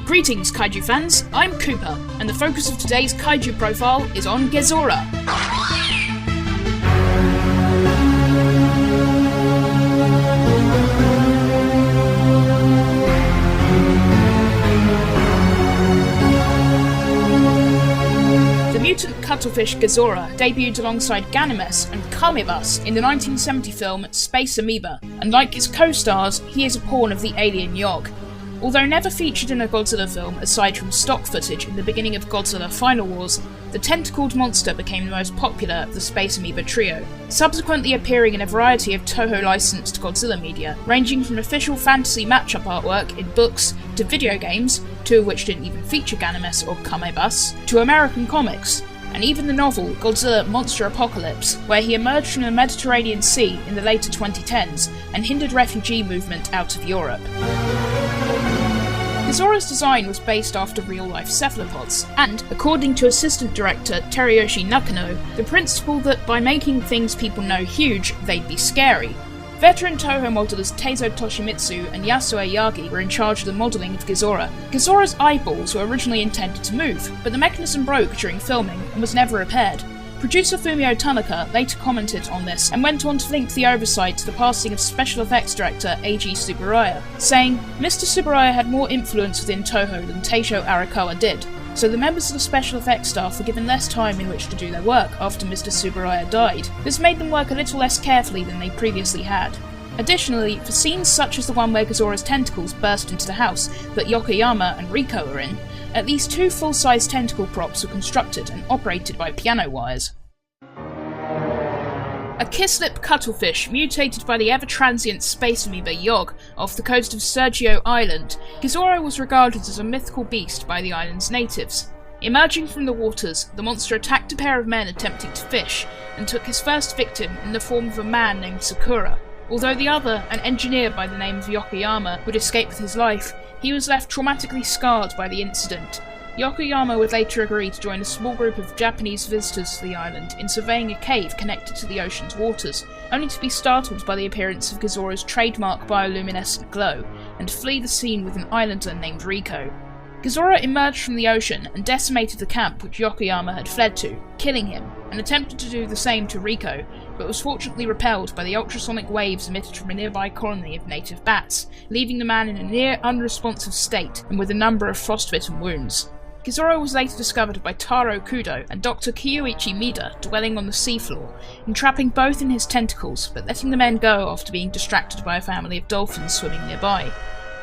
Greetings, Kaiju fans, I'm Cooper, and the focus of today's Kaiju profile is on GEZORA. The mutant cuttlefish GEZORA debuted alongside Ganymedes and Kamebas in the 1970 film Space Amoeba, and like its co-stars, he is a pawn of the alien Yog. Although never featured in a Godzilla film aside from stock footage in the beginning of Godzilla Final Wars, the tentacled monster became the most popular of the Space Amoeba trio, subsequently appearing in a variety of Toho-licensed Godzilla media, ranging from official fantasy matchup artwork in books to video games, two of which didn't even feature Ganymedes or Kamebas, to American comics, and even the novel Godzilla Monster Apocalypse, where he emerged from the Mediterranean Sea in the later 2010s and hindered refugee movement out of Europe. GEZORA's design was based after real-life cephalopods, and, according to assistant director Teruyoshi Nakano, the principle that by making things people know huge, they'd be scary. Veteran Toho modelers Teizo Toshimitsu and Yasue Yagi were in charge of the modelling of GEZORA. GEZORA's eyeballs were originally intended to move, but the mechanism broke during filming and was never repaired. Producer Fumio Tanaka later commented on this and went on to link the oversight to the passing of special effects director Eiji Tsuburaya, saying, "Mr. Tsuburaya had more influence within Toho than Teisho Arakawa did, so the members of the special effects staff were given less time in which to do their work after Mr. Tsuburaya died. This made them work a little less carefully than they previously had." Additionally, for scenes such as the one where GEZORA's tentacles burst into the house that Yokoyama and Riko are in, at least 2 full-size tentacle props were constructed and operated by piano wires. A kisslip cuttlefish mutated by the ever-transient space amoeba Yog off the coast of Sergio Island, GEZORA was regarded as a mythical beast by the island's natives. Emerging from the waters, the monster attacked a pair of men attempting to fish, and took his first victim in the form of a man named Sakura. Although the other, an engineer by the name of Yokoyama, would escape with his life, he was left traumatically scarred by the incident. Yokoyama would later agree to join a small group of Japanese visitors to the island in surveying a cave connected to the ocean's waters, only to be startled by the appearance of GEZORA's trademark bioluminescent glow, and flee the scene with an islander named Riko. GEZORA emerged from the ocean and decimated the camp which Yokoyama had fled to, killing him, and attempted to do the same to Riko, but was fortunately repelled by the ultrasonic waves emitted from a nearby colony of native bats, leaving the man in a near unresponsive state and with a number of frostbitten wounds. GEZORA was later discovered by Taro Kudo and Dr. Kyuichi Mida dwelling on the seafloor, entrapping both in his tentacles but letting the men go after being distracted by a family of dolphins swimming nearby.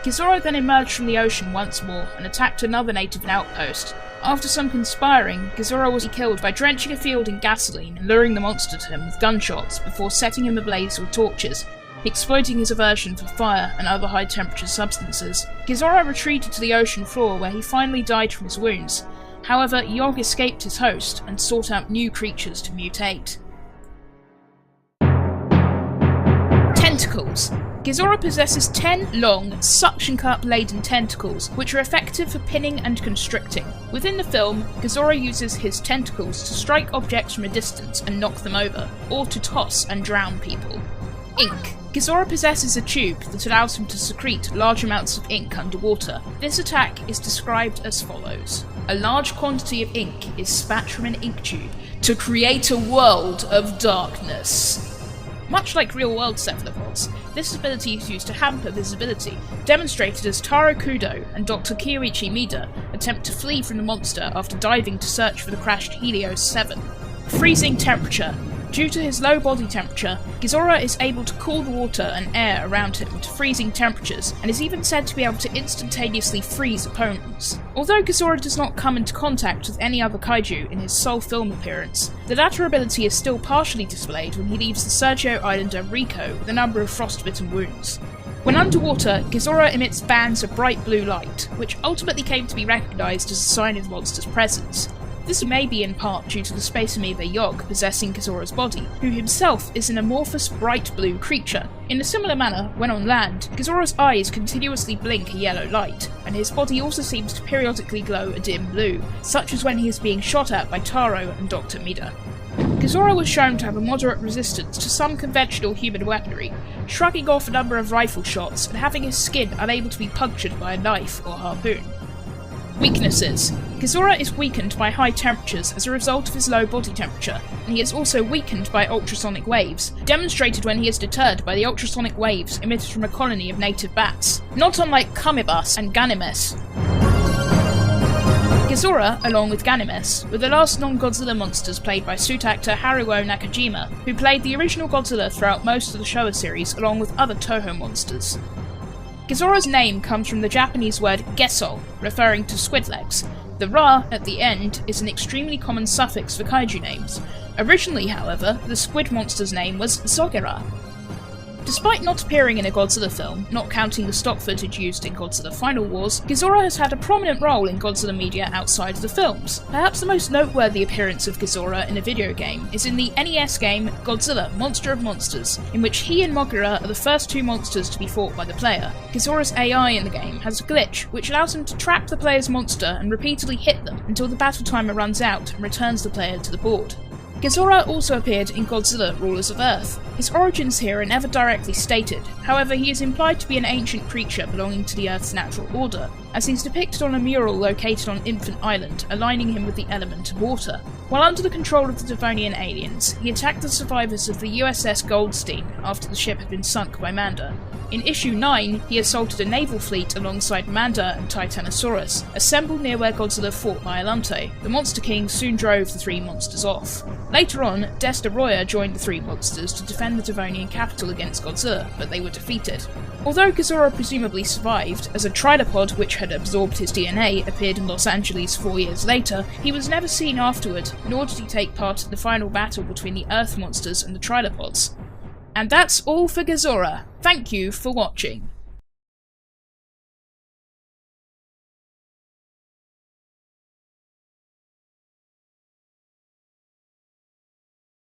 GEZORA then emerged from the ocean once more and attacked another native outpost. After some conspiring, GEZORA was killed by drenching a field in gasoline and luring the monster to him with gunshots before setting him ablaze with torches, exploiting his aversion for fire and other high-temperature substances. GEZORA retreated to the ocean floor where he finally died from his wounds. However, Yog escaped his host and sought out new creatures to mutate. Tentacles. GEZORA possesses 10 long, suction cup-laden tentacles, which are effective for pinning and constricting. Within the film, GEZORA uses his tentacles to strike objects from a distance and knock them over, or to toss and drown people. Ink. GEZORA possesses a tube that allows him to secrete large amounts of ink underwater. This attack is described as follows. A large quantity of ink is spat from an ink tube to create a world of darkness. Much like real-world cephalopods, this ability is used to hamper visibility, demonstrated as Taro Kudo and Dr. Kyuichi Mida attempt to flee from the monster after diving to search for the crashed Helios 7. Freezing temperature. Due to his low body temperature, GEZORA is able to cool the water and air around him to freezing temperatures, and is even said to be able to instantaneously freeze opponents. Although GEZORA does not come into contact with any other kaiju in his sole film appearance, the latter ability is still partially displayed when he leaves the Sergio Islander Riko with a number of frostbitten wounds. When underwater, GEZORA emits bands of bright blue light, which ultimately came to be recognised as a sign of the monster's presence. This may be in part due to the space amoeba Yog possessing GEZORA's body, who himself is an amorphous bright blue creature. In a similar manner, when on land, GEZORA's eyes continuously blink a yellow light, and his body also seems to periodically glow a dim blue, such as when he is being shot at by Taro and Dr. Mida. GEZORA was shown to have a moderate resistance to some conventional human weaponry, shrugging off a number of rifle shots and having his skin unable to be punctured by a knife or harpoon. Weaknesses. GEZORA is weakened by high temperatures as a result of his low body temperature, and he is also weakened by ultrasonic waves, demonstrated when he is deterred by the ultrasonic waves emitted from a colony of native bats, not unlike Kamibas and Ganymes. GEZORA, along with Ganymes, were the last non-Godzilla monsters played by suit actor Haruo Nakajima, who played the original Godzilla throughout most of the Showa series along with other Toho monsters. GEZORA's name comes from the Japanese word geso, referring to squid legs. The ra at the end is an extremely common suffix for kaiju names. Originally, however, the squid monster's name was Zogera. Despite not appearing in a Godzilla film, not counting the stock footage used in Godzilla Final Wars, GEZORA has had a prominent role in Godzilla media outside of the films. Perhaps the most noteworthy appearance of GEZORA in a video game is in the NES game Godzilla Monster of Monsters, in which he and Mogira are the first two monsters to be fought by the player. GEZORA's AI in the game has a glitch which allows him to trap the player's monster and repeatedly hit them until the battle timer runs out and returns the player to the board. GEZORA also appeared in Godzilla Rulers of Earth. His origins here are never directly stated, however he is implied to be an ancient creature belonging to the Earth's natural order, as he's depicted on a mural located on Infant Island, aligning him with the element water. While under the control of the Devonian aliens, he attacked the survivors of the USS Goldstein after the ship had been sunk by Manda. In Issue 9, he assaulted a naval fleet alongside Manda and Titanosaurus, assembled near where Godzilla fought Biollante. The Monster King soon drove the three monsters off. Later on, Destoroyah joined the three monsters to defend the Devonian capital against Godzilla, but they were defeated. Although GEZORA presumably survived, as a trilopod which had absorbed his DNA appeared in Los Angeles 4 years later, he was never seen afterward, nor did he take part in the final battle between the Earth monsters and the trilopods. And that's all for GEZORA. Thank you for watching.